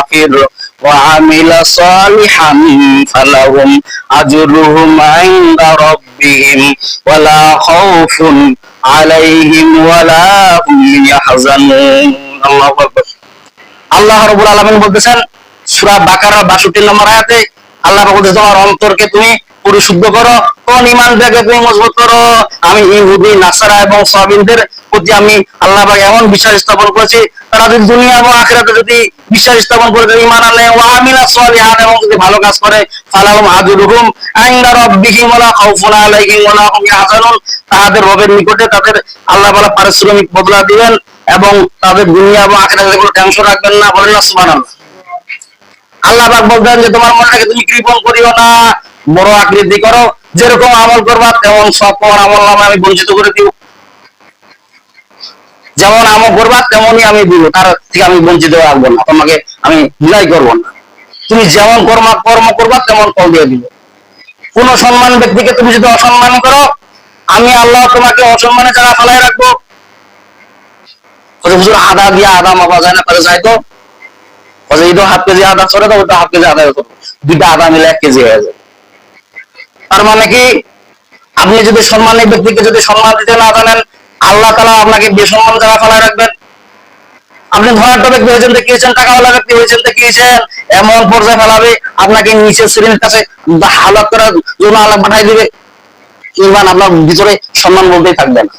কাফির ওয়া আমিলা সালিহান ফালাহুম আজরুহুম ইনদা রাব্বিহিম ওয়ালা খাউফুন আলাইহিম ওয়ালা হুম ইয়াহজানুন। আল্লাহু আকবার। আল্লাহ রাব্বুল আলামিন বলতেছেন সূরা বাকারার 62 নম্বর আয়াতে, আল্লাহ বলতেছেন তোমার অন্তরকে তুমি পরিশুদ্ধ করো, কোন ঈমানটাকে তুমি মজবুত করো। আমি ইহুদি নাসারা এবং সাবিনদের প্রতি আমি আল্লাহ পাক এমন বিশ্বাস স্থাপন করেছি, তারা যদি দুনিয়া এবং আখিরাতে যদি বিশ্বাস স্থাপন করে ঈমান আনে ওয়া আমিলা সালিহান এবং যদি ভালো কাজ করে, ফালাহুম আজরুহুম ইনদা রাব্বিহিম ওয়ালা খাউফুন আলাইহিম ওয়ালা হুম ইয়াহজানুন, তাদের রবের নিকটে তাদের আল্লাহ তাআলা পারিশ্রমিক বদলা দিবেন এবং তাদের দুনিয়া এবং আখিরাতে কোনো টেনশন রাখবেন না। বলেন না সুবহানাল্লাহ। আল্লাহ পাক বলতেন যে তোমার মনটাকে তুমি কৃপণ করিও না, বড় আকৃতি করো, যেরকম আমল করবা তেমন সব তোমার আমল নামে আমি বঞ্চিত করে দিব। যেমন আমল করবা তেমনই আমি দিব, তার থেকে আমি বঞ্চিত রাখবো না, তোমাকে আমি বিদায় করবো না। তুমি যেমন কর্ম করবা তেমন ফল দিয়ে দিব। কোন সম্মান ব্যক্তিকে তুমি যদি অসম্মান করো, আমি আল্লাহ তোমাকে অসম্মানে জায়গা ফেলায় রাখবো। হুজুর আদা দিয়ে আদা মাপা যায় না, কাজে যায় তো এটা হাফ কেজি আদা ছড়ে তো ওটা হাফ কেজি আদা হতো, দুইটা আদা মিলে 1 কেজি হয়ে যায়। তার মানে কি, আপনি যদি সম্মানী ব্যক্তিকে যদি সম্মান দিতে না জানেন, আল্লাহ তাআলা আপনাকে বেসম্মান জায়গা ফেলায় রাখবেন। আপনি ধনাঢ্য ব্যক্তি হয়েছেন দেখিয়েছেন, টাকাওয়ালা ব্যক্তি হয়েছেন দেখিয়েছেন, এমন পর্যায়ে ফেলাবে আপনাকে নিচের শ্রেণীর কাছে হালাত করার জন্য আল্লাহ পাঠাই দিবে। ঈমান আপনার ভিতরে সম্মান বলতেই থাকবে না।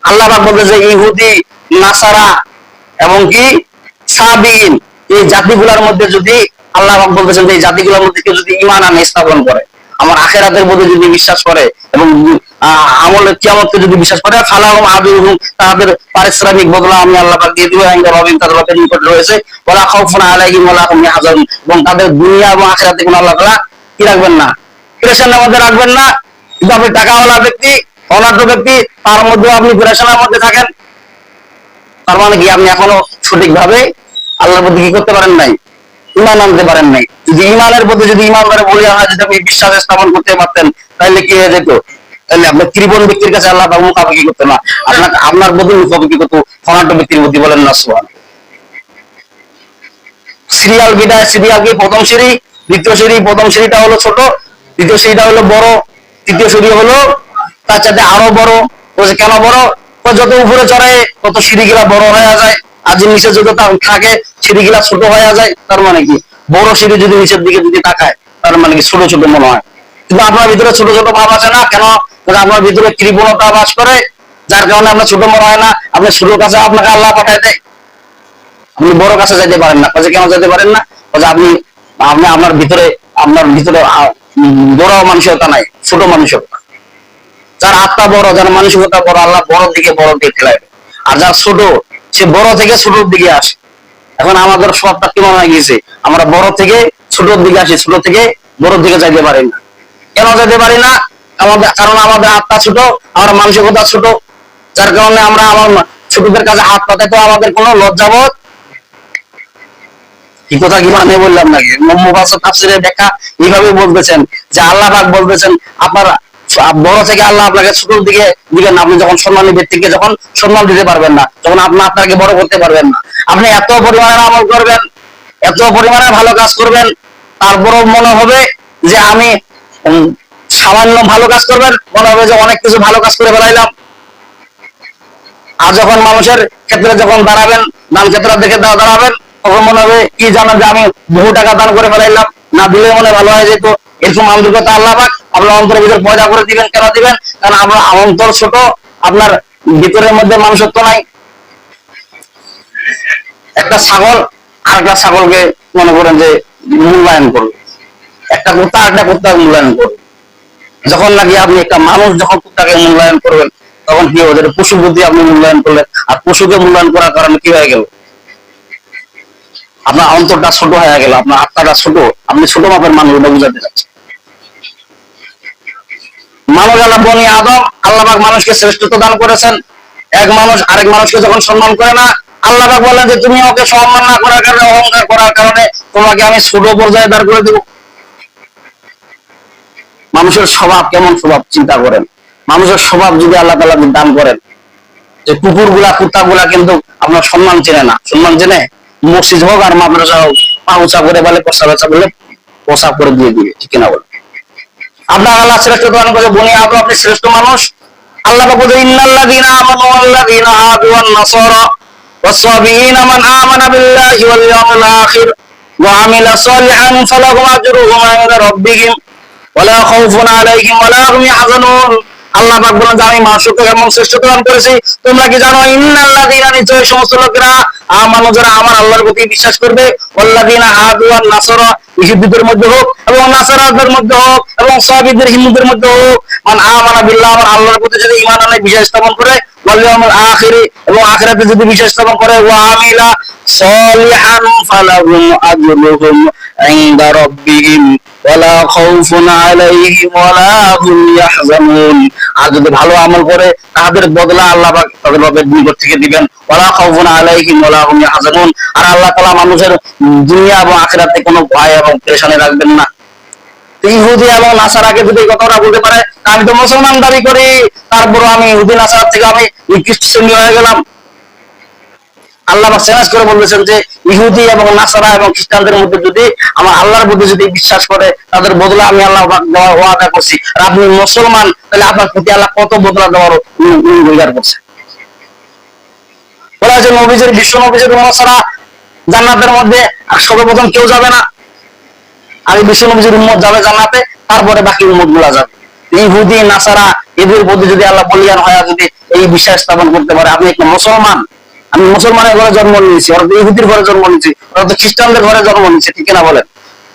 আল্লাহ পাক বলতে যে ইহুদি নাসারা এবং কি সাবিন, এই জাতিগুলোর মধ্যে যদি আল্লাহ পাক বলতেছেন যে এই জাতিগুলোর মধ্যে কেউ যদি ঈমান আনে, স্থাপন করে, আমার আখিরাতের প্রতি যদি বিশ্বাস করে এবং আমলের কিয়ামতকে যদি বিশ্বাস করে, ফালাহুম আজরুহুম তাদের পারিশ্রমিক বদলা আমি আল্লাহ পাক দিয়ে দিব, ইনদা রাব্বিহিম তাদের রবের নিকট রয়েছে, ওয়ালা খাউফুন আলাইহিম ওয়ালা হুম ইয়াহজানুন, এবং তাদের দুনিয়া এবং আখিরাতে কোনো আল্লাহ তাআলা কি রাখবেন না, পেরেশানির মধ্যে রাখবেন না। কিন্তু আপনি টাকাওয়ালা ব্যক্তি, অনাঢ্য ব্যক্তি, তার মধ্যেও আপনি পেরেশানির মধ্যে থাকেন, তার মানে কি আপনি এখনো সঠিকভাবে আল্লাহর প্রতি কি করতে পারেন নাই, ঈমান আনতে পারেন নাই। যদি ঈমানের প্রতি যদি ঈমানদারে বলিয়া হয়, যদি আপনি বিশ্বাস স্থাপন করতে পারতেন, তাহলে কি হয়ে যেত? তাহলে আপনার কৃপণ ব্যক্তির কাছে আল্লাহ তাআলা মুখাপেক্ষি করতেন না, আপনাকে আপনার প্রতি মুখাপেক্ষি করতো ধনাঢ্য ব্যক্তির প্রতি। বলেন না সুবহানাল্লাহ। সিরিয়াল বিদায়, সিরিয়াল কি প্রথম সিঁড়ি, দ্বিতীয় সিঁড়ি, প্রথম সিঁড়িটা হলো ছোট, দ্বিতীয় সিঁড়িটা হলো বড়, তৃতীয় সিঁড়ি হলো তার চাইতে আরো বড়। বলছে কেন বড়? যত উপরে চড়ে তত সিঁড়িগুলা বড় হয়ে যায়, আর যে নিচে যত থাকে সিঁড়িগুলা ছোট হয়ে যায়। তার মানে কি, বড় সিঁড়ি যদি নিচের দিকে যদি তাকায়, তার মানে কি ছোট ছোট মনে হয়। কিন্তু আপনার ভিতরে ছোট ছোট ভাব আছে না কেন? আপনার ভিতরে কৃপণতা বাস করে, যার কারণে আপনার ছোট মনে হয় না। আপনি ছোট কাছে আপনাকে আল্লাহ পাঠায় দেয়, আপনি বড় কাছে যেতে পারেন না। কেন যেতে পারেন না? আপনি আপনি আপনার ভিতরে বড় মানসিকতা নাই, ছোট মানসিকতা। যার আত্মা বড়, যার মানসিকতা বড়, আল্লাহ বড় দিকে খেলায়। আর যার ছোট, সে বড় থেকে ছোটর দিকে আসে। এখন আমাদের সবটা কেমন হয়ে গেছে, আমরা বড় থেকে ছোটর দিকে আসি, ছোট থেকে বড় দিকে যাইতে পারি না। কেন যেতে পারি না? কারণ আমাদের আত্মা ছোট, আমার মানসিকতা ছোট, যার কারণে আমরা আমার ছোটদের কাছে হাত পাতাই তো আমাদের কোনো লজ্জাবোধ। কি কথা কি মানে বললাম নাকি? মুফাসসির তাফসীরে দেখা এইভাবে বলতেছেন যে আল্লাহ পাক বলতেছেন আপনার বড় থেকে আল্লাহ আপনাকে ছোটর দিকে দিবেন। আপনি যখন সম্মানী ব্যক্তিকে যখন সম্মান দিতে পারবেন না, যখন আপনাকে বড় করতে পারবেন না, আপনি এত পরিমাণে আমল করবেন, এত পরিমাণে ভালো কাজ করবেন, তারপরও মনে হবে যে আমি সামান্য ভালো কাজ করবেন, মনে হবে যে অনেক কিছু ভালো কাজ করে ফেলাইলাম। আর যখন মানুষের ক্ষেত্রে যখন দাঁড়াবেন, দান ক্ষেত্রে দেখে দাঁড়াবেন, তখন মনে হবে কি জানেন যে আমি বহু টাকা দান করে ফেলাইলাম, না দিলে মনে ভালো হয়ে যেত। এরকম আন্তরিকতা আল্লাহ পাক আপনার অন্তরের ভিতরে পয়দা করে দিবেন। কেন দিবেন? কারণ আপনার অন্তর ছোট, আপনার ভিতরের মধ্যে মানুষত্ব নাই। একটা ছাগল আর একটা ছাগলকে মনে করেন যে মূল্যায়ন করবে, একটা কুত্তা আর একটা কুত্তাকে মূল্যায়ন করবে। যখন নাকি আপনি একটা মানুষ যখন কুত্তাকে মূল্যায়ন করবেন, তখন কি হবে? পশু বুদ্ধি আপনি মূল্যায়ন করলেন, আর পশুকে মূল্যায়ন করার কারণে কি হয়ে গেল? আপনার অন্তরটা ছোট হয়ে গেল, আপনার আত্মাটা ছোট, আপনি ছোট মাপের মানুষ বুঝাতে চাচ্ছেন। মানুষ আল্লাহ বনি আদম, আল্লাহ পাক মানুষকে শ্রেষ্ঠত্ব দান করেছেন। এক মানুষ আরেক মানুষকে যখন সম্মান করে না, আল্লাহ পাক বলেন যে তুমি ওকে সম্মান না করার কারণে, অহংকার করার কারণে তোমাকে আমি ছোট পর্যায়ে দাঁড় করে দেব। মানুষের স্বভাব কেমন স্বভাব চিন্তা করেন। মানুষের স্বভাব যদি আল্লাহ তাআলা দান করেন, যে কুকুর গুলা কুত্তা গুলা কিন্তু আপনার সম্মান চেনে না, সম্মান চেনে মসজিদ হোক আর মাদ্রাসা হোক, পাউচা করে বলে বলে পোশাক করে দিয়ে দিবে, ঠিক না বলে? আপনার আল্লাহ শ্রেষ্ঠ দান করে বনি আদম আপনি শ্রেষ্ঠ মানুষ। আল্লাহ বলে ইন্নাল্লাযীনা আমানু ওয়াল্লাযীনা হাদু ওয়ান নাসারা ওয়াস-সাবিঈনা মান আমানা বিল্লাহি ওয়াল ইয়াউমিল আখির ওয়া আমিলা সালিহান ফালাহুম আজরুহুম ইনদা রাব্বিহিম ওয়ালা খাউফুন আলাইহিম ওয়ালা হুম ইয়াহজানুন। আল্লাহ পাক বলেন যে আমি মাসুক এবং শ্রেষ্ঠ দান করেছি। তোমরা কি জানো ইন্নাল্লাযীনা নিশ্চয় সমস্ত লোকেরা আমানু যারা আমার আল্লাহর প্রতি বিশ্বাস করবে, ওয়াল্লাযীনা হাদু ওয়ান নাসারা ইহুদিদের মধ্যে হোক এবং নাসারাদের মধ্যে হোক এবং সাবিদের হিন্দুদের মধ্যে হোক, মান আমানা বিল্লাহ আমার আল্লাহর প্রতি যদি ঈমান আনে বিশ্বাস স্থাপন করে, ওয়াল ইয়াউমিল আখির এবং আখিরাতে যদি বিশ্বাস স্থাপন করে, ওয়া আমিলা সালিহান ফালাহুম আজরুহুম ইনদা রাব্বিহিম ওয়ালা খাউফুন আলাইহিম ওয়ালা হুম ইয়াহজানুন। আর যদি ভালো আমল করে তাদের বদলা আল্লাহ পাক তাদের রবের নিকট থেকে দিবেন, ওয়ালা খাউফুন আলাইহিম ওয়ালা হুম ইয়াহজানুন। আর আল্লাহ তাআলা মানুষের দুনিয়া এবং আখিরাতে কোনো ভয় এবং পেরেশানি রাখবেন না। ইহুদি এবং নাসারাকে যদি কথাটা বলতে পারে আমি তো মুসলমান দাবি করি, তারপর আমি ইহুদি নাসার থেকে আমি খ্রিস্টান হয়ে গেলাম। আল্লাহ পাক চ্যালেঞ্জ করে বলেছেন যে ইহুদি এবং নাসারা এবং খ্রিস্টানদের মধ্যে যদি আমার আল্লাহর প্রতি যদি বিশ্বাস করে তাদের বদলা আমি আল্লাহ পাক দেওয়ার ওয়াদা করছি। আর আপনি মুসলমান, তাহলে আপনার প্রতি আল্লাহ কত বদলা দেওয়ার অঙ্গীকার করছে। বলা হয়েছে নবীজির বিশ্ব নবীজির উম্মত ছাড়া জান্নাতের মধ্যে সর্বপ্রথম কেউ যাবে না, আগে বিশ্ব নবীজির উম্মত যাবে জান্নাতে, তারপরে বাকি উম্মত গুলা যাবে। ইহুদি নাসারা এদের প্রতি যদি আল্লাহ বলিয়ান হয় যদি এই বিশ্বাস স্থাপন করতে পারে আপনি একটা মুসলমান। আমি মুসলমানের ঘরে জন্ম নিয়েছি, ওরা তো ইহুদির ঘরে জন্ম নিয়েছি, ওরা তো খ্রিস্টানদের ঘরে জন্ম নিয়েছে, ঠিক না বলেন?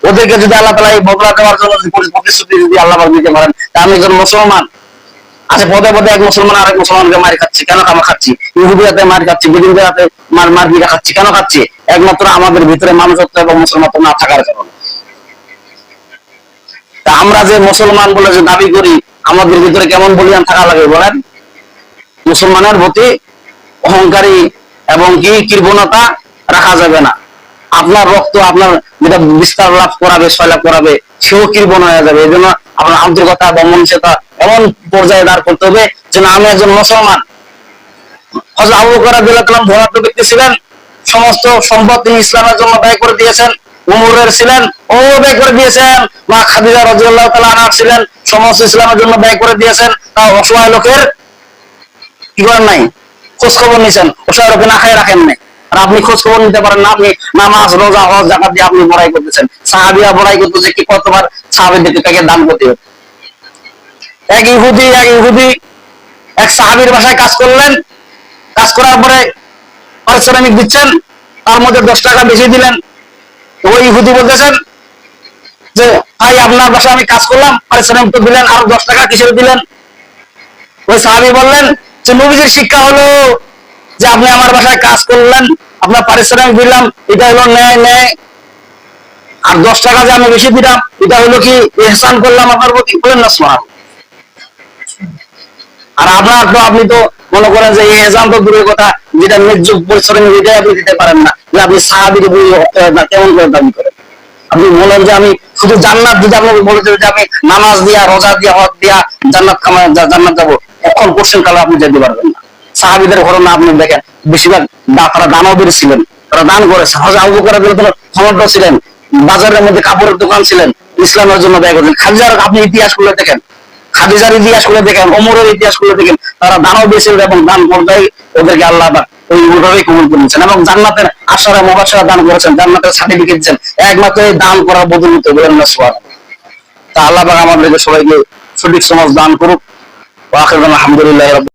ওদেরকে যদি আল্লাহ তাআলা এই বদলা দেওয়ার জন্য প্রতিশ্রুতি যদি আল্লাহ দিতে পারেন, তা আমি একজন মুসলমান। আচ্ছা পদে পদে এক মুসলমান আরেক মুসলমানকে মারি খাচ্ছি, কেন আমরা খাচ্ছি? ইহুদিয়াতে মার খাচ্ছি, বেদিনদের মার পিটা খাচ্ছি, কেন খাচ্ছি? একমাত্র আমাদের ভিতরে মানুষত্ব এবং মুসলমানত্ব না থাকার কারণে। তা আমরা যে মুসলমান বলে যে দাবি করি, আমাদের ভিতরে কেমন বলিয়ান থাকা লাগে বলেন? মুসলমানের প্রতি অহংকারী এবং কি কৃপণতা রাখা যাবে না। আপনার রক্ত আপনার যেটা বিস্তার লাভ করাবে, সয়লাভ করাবে, সেও কৃপণ হয়ে যাবে। এই জন্য আপনার আন্তরিকতা বা মনুষ্যতা এমন পর্যায়ে দাঁড় করতে হবে যেন আমি একজন মুসলমান। হযরত আবু বকর রাদিয়াল্লাহু তাআলা ধনাঢ্য ব্যক্তি ছিলেন, সমস্ত সম্পদ তিনি ইসলামের জন্য ব্যয় করে দিয়েছেন। উমরের ছিলেন, ও ব্যয় করে দিয়েছেন। মা খাদিজা রাদিয়াল্লাহু তাআলা আনহা ছিলেন, সমস্ত ইসলামের জন্য ব্যয় করে দিয়েছেন। তাও অসহায় লোকের কি করেন নাই? খোঁজ খবর নিয়েছেন, অসহায় লোকে না খায় রাখেন নাই। আর আপনি খোঁজ খবর নিতে পারেন না, আপনি নামাজ রোজা হজ যাকাত দিয়ে আপনি বড়াই করতেছেন। সাহাবীরা বড়াই করতেছে কি কতবার সাহাবীদেরকে তাকে দান করতে হবে। এক ইহুদি এক সাহাবীর বাসায় কাজ করলেন, কাজ করার পরে পারিশ্রমিক দিচ্ছেন, তার মধ্যে 10 টাকা বেশি দিলেন। ওই ইহুদি বলতেছেন যে ভাই আপনার বাসায় আমি কাজ করলাম, পারিশ্রমিক তো দিলেন, আর 10 টাকা কিসের দিলেন? ওই সাহাবী বললেন যে নবীজির শিক্ষা হলো যে আপনি আমার বাসায় কাজ করলেন, আপনার পারিশ্রমিক দিলাম, এটা হলো ন্যায়। আর 10 টাকা যে আমি বেশি দিলাম, এটা হলো কি ইহসান করলাম আপনার প্রতি? বলেন না সুবহানাল্লাহ। আর আপনার তো আপনি তো মনে করেন যে এই এহসান তো দূরের কথা, যেটা ন্যায্য পরিশ্রম এটাই আপনি দিতে পারেন না, যে আপনি সাহাবীর বই না কেমন করে দাবি করেন? আপনি বলেন যে আমি শুধু জান্নাত, যদি আপনি বলেছেন যে আমি নামাজ দিয়া রোজা দিয়া হজ দিয়া জান্নাত জান্নাত যাবো, এখন কোশ্চেন কালে আপনি যেতে পারবেন না। সাহাবীদের ঘটনা আপনি দেখেন, বেশিরভাগ তারা দানবীর ছিলেন, তারা দান করেছে। হযরত আবু বকর রাদিয়াল্লাহু তাআলা ক্ষমতা ছিলেন, বাজারের মধ্যে কাপড়ের দোকান ছিলেন, ইসলামের জন্য ব্যয় করেছেন। খাদিজার আপনি ইতিহাস খুলে দেখেন, খাদিজার ইতিহাস খুলে দেখেন, ওমরের ইতিহাস খুলে দেখেন, তারা দানবীর ছিলেন এবং দান পর্যায়ে ওদেরকে আল্লাহ ওইভাবেই কবুল করেছেন এবং জান্নাতের আশারা মুবাশশারা দান করেছেন, জান্নাতের সার্টিফিকেট দিয়েছেন, একমাত্র এই দান করার বদৌলতে। বলেন না সুবহানাল্লাহ। তা আল্লাহ পাক আমাদেরকে সবাইকে সঠিক সমাজ দান করুক। ওয়া আখিরু আলহামদুলিল্লাহি রাব্বিল